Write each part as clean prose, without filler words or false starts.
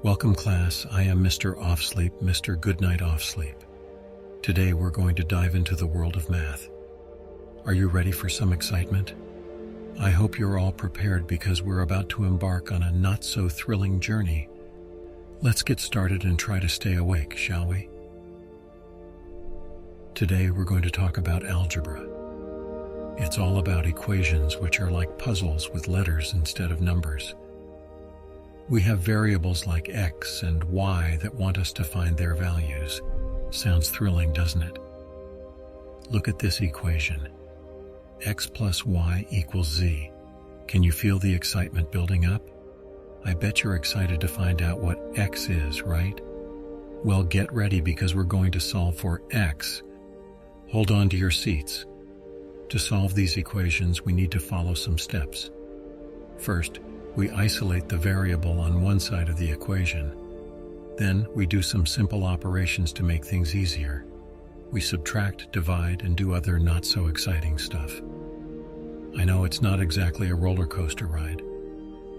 Welcome class, I am Mr. Offsleep, Mr. Goodnight Offsleep. Today we're going to dive into the world of math. Are you ready for some excitement? I hope you're all prepared because we're about to embark on a not-so-thrilling journey. Let's get started and try to stay awake, shall we? Today we're going to talk about algebra. It's all about equations which are like puzzles with letters instead of numbers. We have variables like x and y that want us to find their values. Sounds thrilling, doesn't it? Look at this equation. X plus y equals z. Can you feel the excitement building up? I bet you're excited to find out what x is, right? Well, get ready because we're going to solve for x. Hold on to your seats. To solve these equations, we need to follow some steps. First, we isolate the variable on one side of the equation. Then, we do some simple operations to make things easier. We subtract, divide, and do other not-so-exciting stuff. I know it's not exactly a roller coaster ride.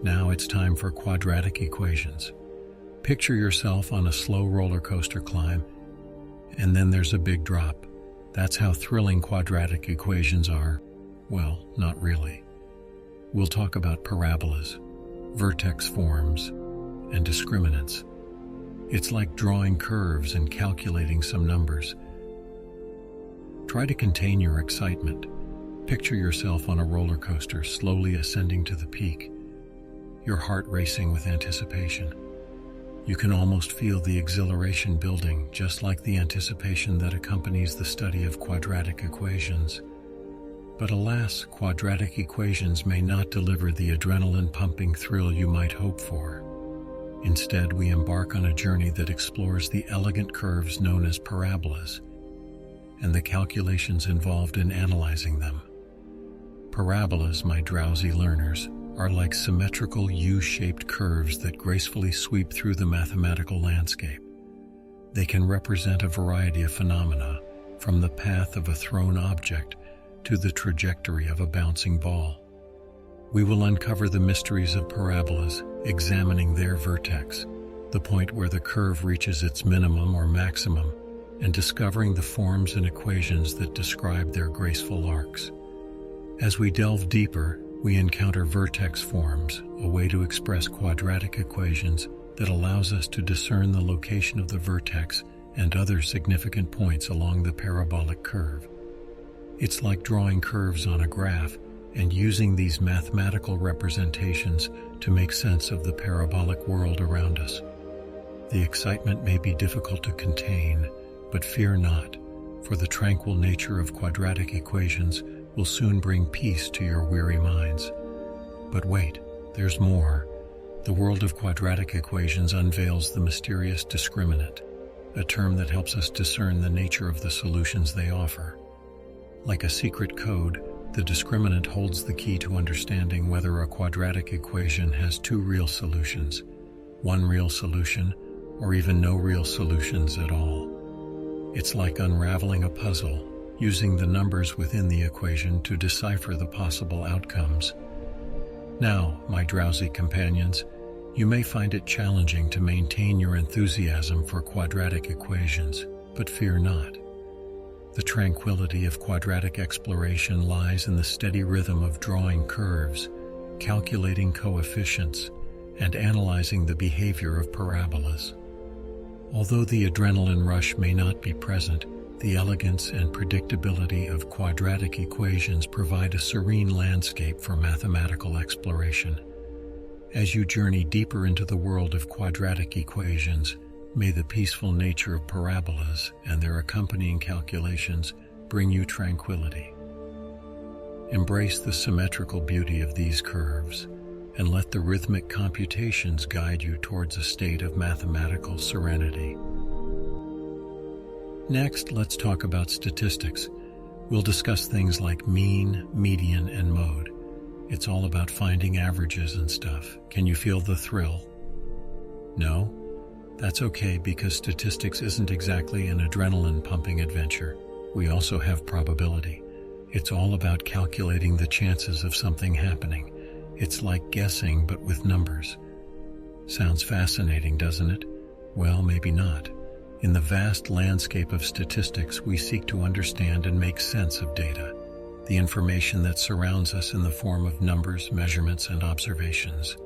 Now it's time for quadratic equations. Picture yourself on a slow roller coaster climb, and then there's a big drop. That's how thrilling quadratic equations are. Well, not really. We'll talk about parabolas, vertex forms, and discriminants. It's like drawing curves and calculating some numbers. Try to contain your excitement. Picture yourself on a roller coaster slowly ascending to the peak, your heart racing with anticipation. You can almost feel the exhilaration building, just like the anticipation that accompanies the study of quadratic equations. But alas, quadratic equations may not deliver the adrenaline-pumping thrill you might hope for. Instead, we embark on a journey that explores the elegant curves known as parabolas, and the calculations involved in analyzing them. Parabolas, my drowsy learners, are like symmetrical U-shaped curves that gracefully sweep through the mathematical landscape. They can represent a variety of phenomena, from the path of a thrown object to the trajectory of a bouncing ball. We will uncover the mysteries of parabolas, examining their vertex, the point where the curve reaches its minimum or maximum, and discovering the forms and equations that describe their graceful arcs. As we delve deeper, we encounter vertex forms, a way to express quadratic equations that allows us to discern the location of the vertex and other significant points along the parabolic curve. It's like drawing curves on a graph and using these mathematical representations to make sense of the parabolic world around us. The excitement may be difficult to contain, but fear not, for the tranquil nature of quadratic equations will soon bring peace to your weary minds. But wait, there's more. The world of quadratic equations unveils the mysterious discriminant, a term that helps us discern the nature of the solutions they offer. Like a secret code, the discriminant holds the key to understanding whether a quadratic equation has two real solutions, one real solution, or even no real solutions at all. It's like unraveling a puzzle, using the numbers within the equation to decipher the possible outcomes. Now, my drowsy companions, you may find it challenging to maintain your enthusiasm for quadratic equations, but fear not. The tranquility of quadratic exploration lies in the steady rhythm of drawing curves, calculating coefficients, and analyzing the behavior of parabolas. Although the adrenaline rush may not be present, the elegance and predictability of quadratic equations provide a serene landscape for mathematical exploration. As you journey deeper into the world of quadratic equations, may the peaceful nature of parabolas and their accompanying calculations bring you tranquility. Embrace the symmetrical beauty of these curves, and let the rhythmic computations guide you towards a state of mathematical serenity. Next, let's talk about statistics. We'll discuss things like mean, median, and mode. It's all about finding averages and stuff. Can you feel the thrill? No? That's okay, because statistics isn't exactly an adrenaline-pumping adventure. We also have probability. It's all about calculating the chances of something happening. It's like guessing, but with numbers. Sounds fascinating, doesn't it? Well, maybe not. In the vast landscape of statistics, we seek to understand and make sense of data, the information that surrounds us in the form of numbers, measurements, and observations.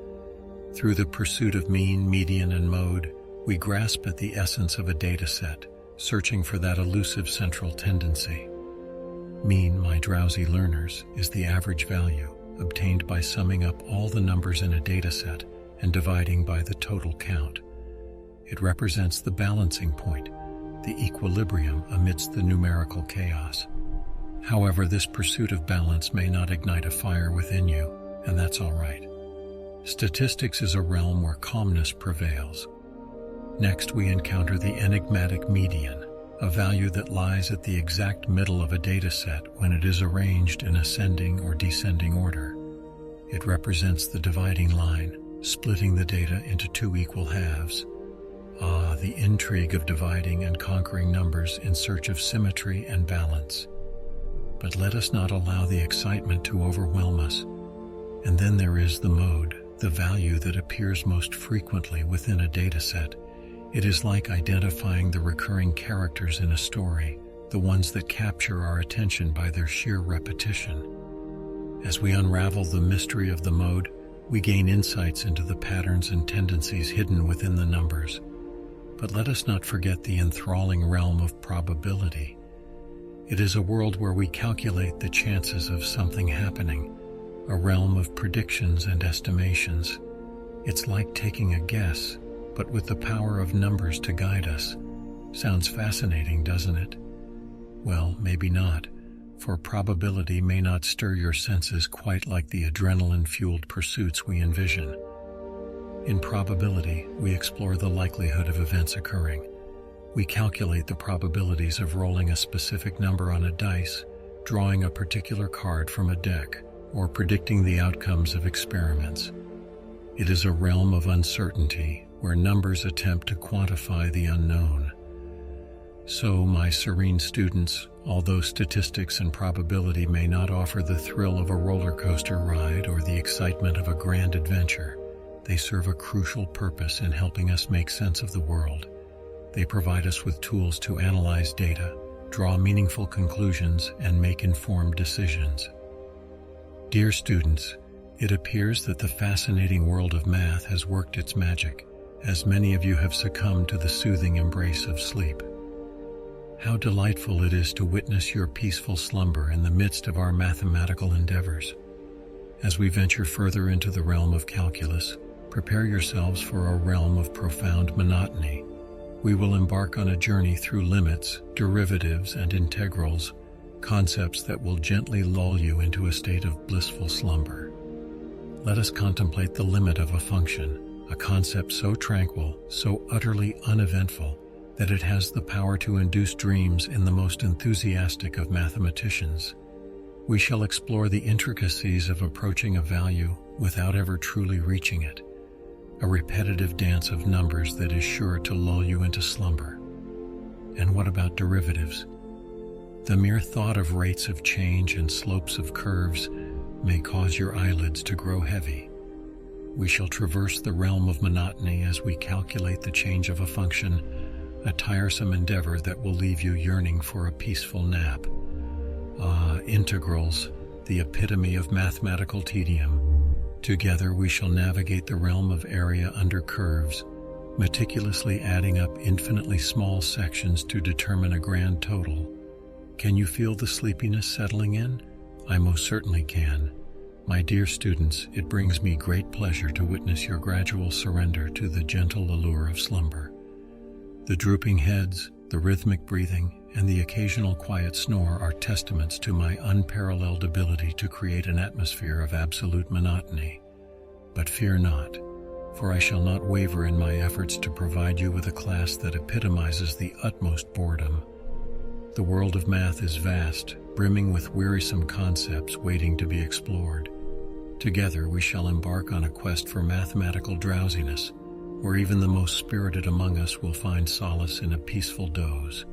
Through the pursuit of mean, median, and mode, we grasp at the essence of a data set, searching for that elusive central tendency. Mean, my drowsy learners, is the average value, obtained by summing up all the numbers in a data set and dividing by the total count. It represents the balancing point, the equilibrium amidst the numerical chaos. However, this pursuit of balance may not ignite a fire within you, and that's all right. Statistics is a realm where calmness prevails. Next, we encounter the enigmatic median, a value that lies at the exact middle of a data set when it is arranged in ascending or descending order. It represents the dividing line, splitting the data into two equal halves. Ah, the intrigue of dividing and conquering numbers in search of symmetry and balance. But let us not allow the excitement to overwhelm us. And then there is the mode, the value that appears most frequently within a data set. It is like identifying the recurring characters in a story, the ones that capture our attention by their sheer repetition. As we unravel the mystery of the mode, we gain insights into the patterns and tendencies hidden within the numbers. But let us not forget the enthralling realm of probability. It is a world where we calculate the chances of something happening, a realm of predictions and estimations. It's like taking a guess, but with the power of numbers to guide us. Sounds fascinating, doesn't it? Well, maybe not, for probability may not stir your senses quite like the adrenaline-fueled pursuits we envision. In probability, we explore the likelihood of events occurring. We calculate the probabilities of rolling a specific number on a dice, drawing a particular card from a deck, or predicting the outcomes of experiments. It is a realm of uncertainty where numbers attempt to quantify the unknown. So, my serene students, although statistics and probability may not offer the thrill of a roller coaster ride or the excitement of a grand adventure, they serve a crucial purpose in helping us make sense of the world. They provide us with tools to analyze data, draw meaningful conclusions, and make informed decisions. Dear students, it appears that the fascinating world of math has worked its magic, as many of you have succumbed to the soothing embrace of sleep. How delightful it is to witness your peaceful slumber in the midst of our mathematical endeavors. As we venture further into the realm of calculus, prepare yourselves for a realm of profound monotony. We will embark on a journey through limits, derivatives, and integrals, concepts that will gently lull you into a state of blissful slumber. Let us contemplate the limit of a function, a concept so tranquil, so utterly uneventful, that it has the power to induce dreams in the most enthusiastic of mathematicians. We shall explore the intricacies of approaching a value without ever truly reaching it, a repetitive dance of numbers that is sure to lull you into slumber. And what about derivatives? The mere thought of rates of change and slopes of curves may cause your eyelids to grow heavy. We shall traverse the realm of monotony as we calculate the change of a function, a tiresome endeavor that will leave you yearning for a peaceful nap. Ah, integrals, the epitome of mathematical tedium. Together we shall navigate the realm of area under curves, meticulously adding up infinitely small sections to determine a grand total. Can you feel the sleepiness settling in? I most certainly can. My dear students, it brings me great pleasure to witness your gradual surrender to the gentle allure of slumber. The drooping heads, the rhythmic breathing, and the occasional quiet snore are testaments to my unparalleled ability to create an atmosphere of absolute monotony. But fear not, for I shall not waver in my efforts to provide you with a class that epitomizes the utmost boredom. The world of math is vast, brimming with wearisome concepts waiting to be explored. Together we shall embark on a quest for mathematical drowsiness, where even the most spirited among us will find solace in a peaceful doze.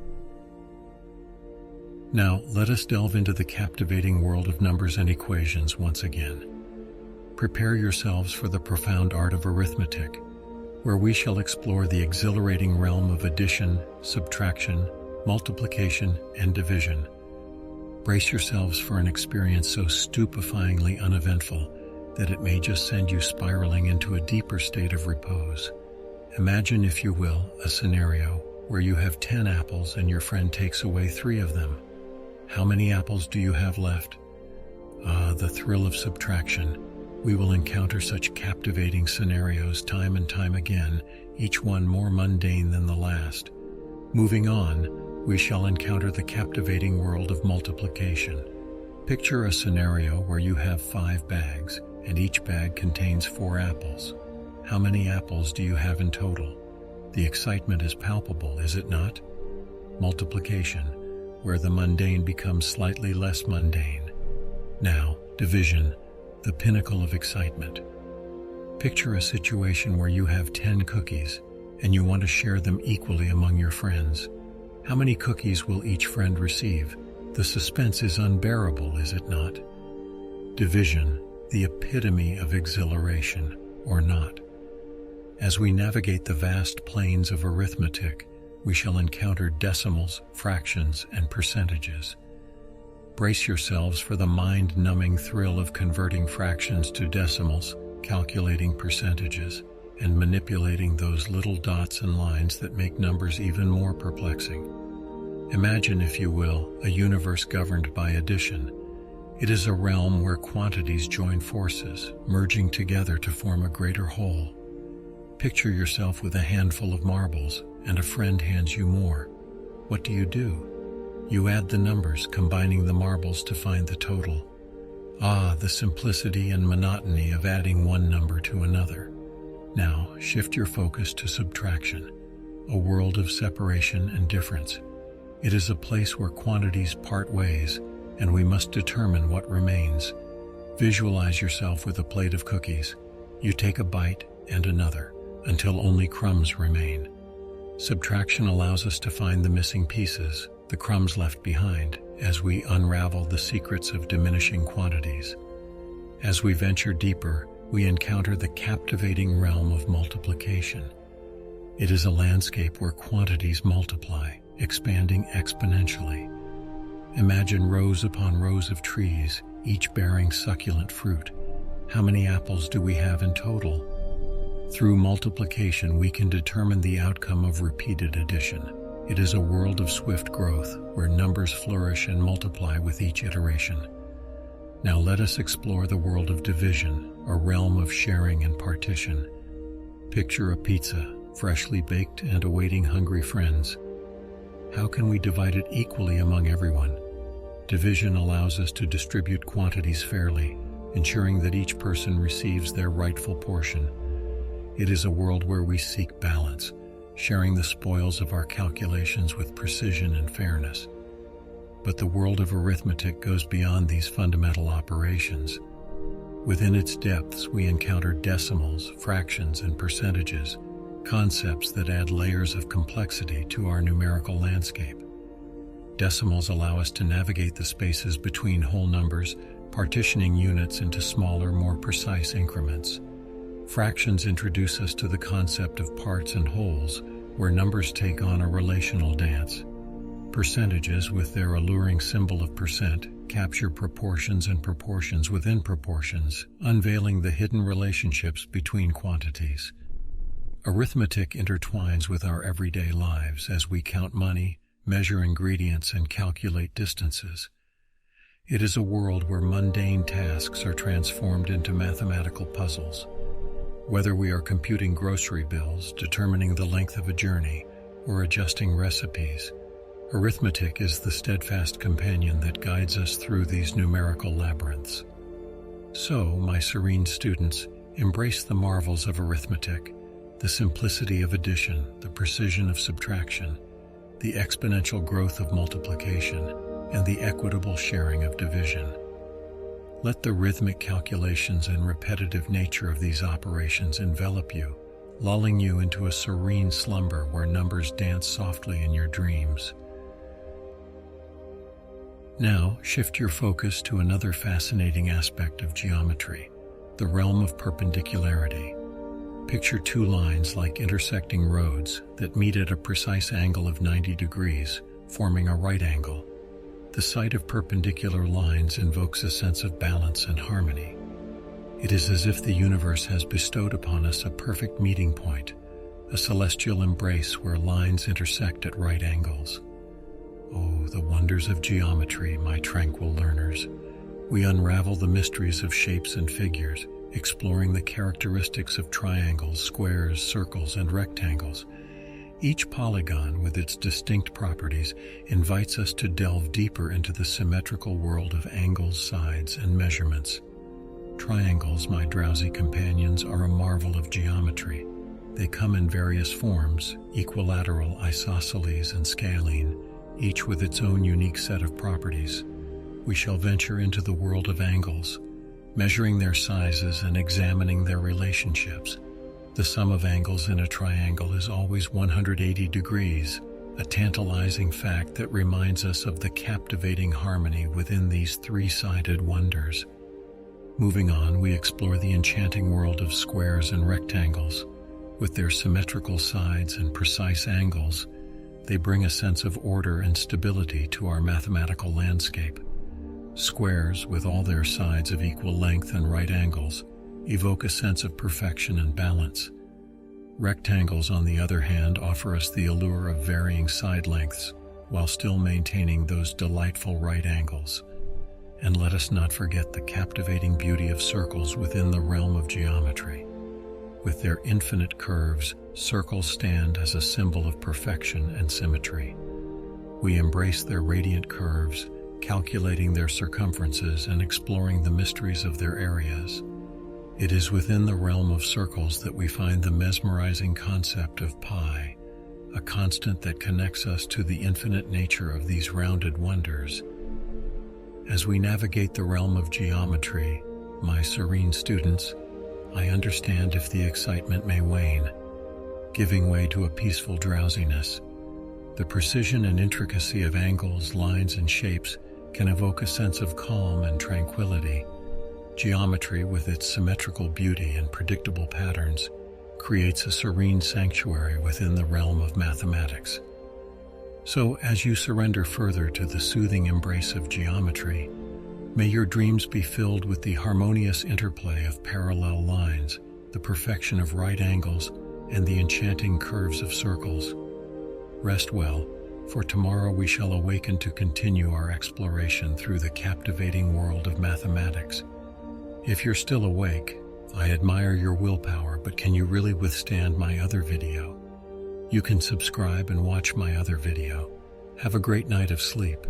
Now, let us delve into the captivating world of numbers and equations once again. Prepare yourselves for the profound art of arithmetic, where we shall explore the exhilarating realm of addition, subtraction, multiplication, and division. Brace yourselves for an experience so stupefyingly uneventful that it may just send you spiraling into a deeper state of repose. Imagine, if you will, a scenario where you have 10 apples and your friend takes away 3 of them. How many apples do you have left? Ah, the thrill of subtraction. We will encounter such captivating scenarios time and time again, each one more mundane than the last. Moving on, we shall encounter the captivating world of multiplication. Picture a scenario where you have 5 bags, and each bag contains 4 apples. How many apples do you have in total? The excitement is palpable, is it not? Multiplication, where the mundane becomes slightly less mundane. Now, division, the pinnacle of excitement. Picture a situation where you have 10 cookies, and you want to share them equally among your friends. How many cookies will each friend receive? The suspense is unbearable, is it not? Division, the epitome of exhilaration, or not. As we navigate the vast plains of arithmetic, we shall encounter decimals, fractions, and percentages. Brace yourselves for the mind-numbing thrill of converting fractions to decimals, calculating percentages, and manipulating those little dots and lines that make numbers even more perplexing. Imagine, if you will, a universe governed by addition. It is a realm where quantities join forces, merging together to form a greater whole. Picture yourself with a handful of marbles, and a friend hands you more. What do? You add the numbers, combining the marbles to find the total. Ah, the simplicity and monotony of adding one number to another. Now, shift your focus to subtraction, a world of separation and difference. It is a place where quantities part ways, and we must determine what remains. Visualize yourself with a plate of cookies. You take a bite and another, until only crumbs remain. Subtraction allows us to find the missing pieces, the crumbs left behind, as we unravel the secrets of diminishing quantities. As we venture deeper, we encounter the captivating realm of multiplication. It is a landscape where quantities multiply, expanding exponentially. Imagine rows upon rows of trees, each bearing succulent fruit. How many apples do we have in total? Through multiplication, we can determine the outcome of repeated addition. It is a world of swift growth, where numbers flourish and multiply with each iteration. Now let us explore the world of division, a realm of sharing and partition. Picture a pizza, freshly baked and awaiting hungry friends. How can we divide it equally among everyone? Division allows us to distribute quantities fairly, ensuring that each person receives their rightful portion. It is a world where we seek balance, sharing the spoils of our calculations with precision and fairness. But the world of arithmetic goes beyond these fundamental operations. Within its depths, we encounter decimals, fractions, and percentages, concepts that add layers of complexity to our numerical landscape. Decimals allow us to navigate the spaces between whole numbers, partitioning units into smaller, more precise increments. Fractions introduce us to the concept of parts and wholes, where numbers take on a relational dance. Percentages, with their alluring symbol of percent, capture proportions and proportions within proportions, unveiling the hidden relationships between quantities. Arithmetic intertwines with our everyday lives as we count money, measure ingredients, and calculate distances. It is a world where mundane tasks are transformed into mathematical puzzles. Whether we are computing grocery bills, determining the length of a journey, or adjusting recipes, arithmetic is the steadfast companion that guides us through these numerical labyrinths. So, my serene students, embrace the marvels of arithmetic, the simplicity of addition, the precision of subtraction, the exponential growth of multiplication, and the equitable sharing of division. Let the rhythmic calculations and repetitive nature of these operations envelop you, lulling you into a serene slumber where numbers dance softly in your dreams. Now, shift your focus to another fascinating aspect of geometry, the realm of perpendicularity. Picture two lines like intersecting roads that meet at a precise angle of 90 degrees, forming a right angle. The sight of perpendicular lines invokes a sense of balance and harmony. It is as if the universe has bestowed upon us a perfect meeting point, a celestial embrace where lines intersect at right angles. Oh, the wonders of geometry, my tranquil learners. We unravel the mysteries of shapes and figures, exploring the characteristics of triangles, squares, circles, and rectangles. Each polygon, with its distinct properties, invites us to delve deeper into the symmetrical world of angles, sides, and measurements. Triangles, my drowsy companions, are a marvel of geometry. They come in various forms: equilateral, isosceles, and scalene, each with its own unique set of properties. We shall venture into the world of angles, measuring their sizes and examining their relationships. The sum of angles in a triangle is always 180 degrees, a tantalizing fact that reminds us of the captivating harmony within these three-sided wonders. Moving on, we explore the enchanting world of squares and rectangles. With their symmetrical sides and precise angles, they bring a sense of order and stability to our mathematical landscape. Squares, with all their sides of equal length and right angles, evoke a sense of perfection and balance. Rectangles, on the other hand, offer us the allure of varying side lengths, while still maintaining those delightful right angles. And let us not forget the captivating beauty of circles within the realm of geometry. With their infinite curves, circles stand as a symbol of perfection and symmetry. We embrace their radiant curves, calculating their circumferences and exploring the mysteries of their areas. It is within the realm of circles that we find the mesmerizing concept of pi, a constant that connects us to the infinite nature of these rounded wonders. As we navigate the realm of geometry, my serene students, I understand if the excitement may wane, giving way to a peaceful drowsiness. The precision and intricacy of angles, lines, and shapes can evoke a sense of calm and tranquility. Geometry, with its symmetrical beauty and predictable patterns, creates a serene sanctuary within the realm of mathematics. So, as you surrender further to the soothing embrace of geometry, may your dreams be filled with the harmonious interplay of parallel lines, the perfection of right angles, and the enchanting curves of circles. Rest well, for tomorrow we shall awaken to continue our exploration through the captivating world of mathematics. If you're still awake, I admire your willpower, but can you really withstand my other video? You can subscribe and watch my other video. Have a great night of sleep.